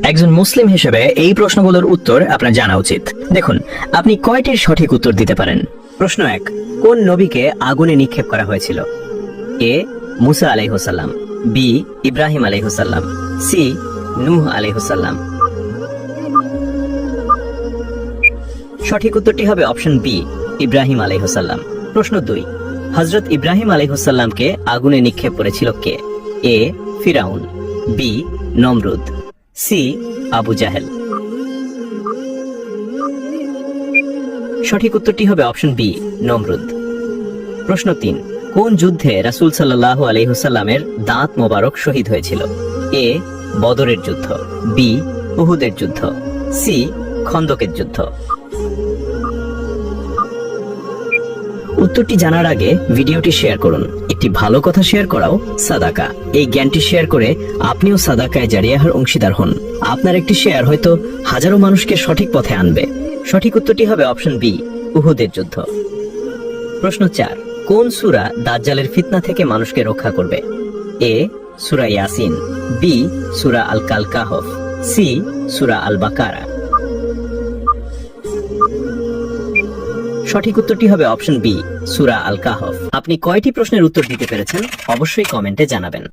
একজন মুসলিম হিসেবে এই প্রশ্নগুলোর উত্তর আপনার জানা উচিত। দেখুন, আপনি কয়টির সঠিক উত্তর দিতে পারেন। প্রশ্ন 1, কোন নবীকে আগুনে নিক্ষেপ করা হয়েছিল? এ মুসা আলাইহিসসালাম, বি ইব্রাহিম আলাইহিসসালাম, সি নূহ আলাইহিসসালাম। সঠিক উত্তরটি হবে অপশন বি, ইব্রাহিম আলাইহিসসালাম। প্রশ্ন 2, হযরত ইব্রাহিম আলাইহিসসালামকে আগুনে নিক্ষেপ করেছিল কে? এ ফিরাউন, বি নমরুদ, সি আবু জাহেল। সঠিক উত্তরটি হবে অপশন বি, নমরুদ। প্রশ্ন 3, কোন যুদ্ধে রাসূল সাল্লাল্লাহু আলাইহি ওয়াসাল্লামের দাঁত মোবারক শহীদ হয়েছিল? এ বদরের যুদ্ধ, বি উহুদের যুদ্ধ, সি খন্দকের যুদ্ধ। উত্তরটি জানার আগে ভিডিওটি শেয়ার করুন। একটি ভালো কথা শেয়ার করাও সাদাকা। এই জ্ঞানটি শেয়ার করে আপনিও সাদাকায় জারিয়াহার অংশীদার হন। আপনার একটি শেয়ার হয়তো হাজারো মানুষকে সঠিক পথে আনবে। সঠিক উত্তরটি হবে অপশন বি, উহুদের যুদ্ধ। প্রশ্ন 4, কোন সূরা দাজ্জালের ফিতনা থেকে মানুষকে রক্ষা করবে? এ সূরা ইয়াসিন, বি সূরা আল কাহফ, সি সূরা আল বাকারা। সঠিক উত্তরটি হবে অপশন বি, সূরা আল কাহফ। আপনি কয়টি প্রশ্নের উত্তর দিতে পেরেছেন অবশ্যই কমেন্টে জানাবেন।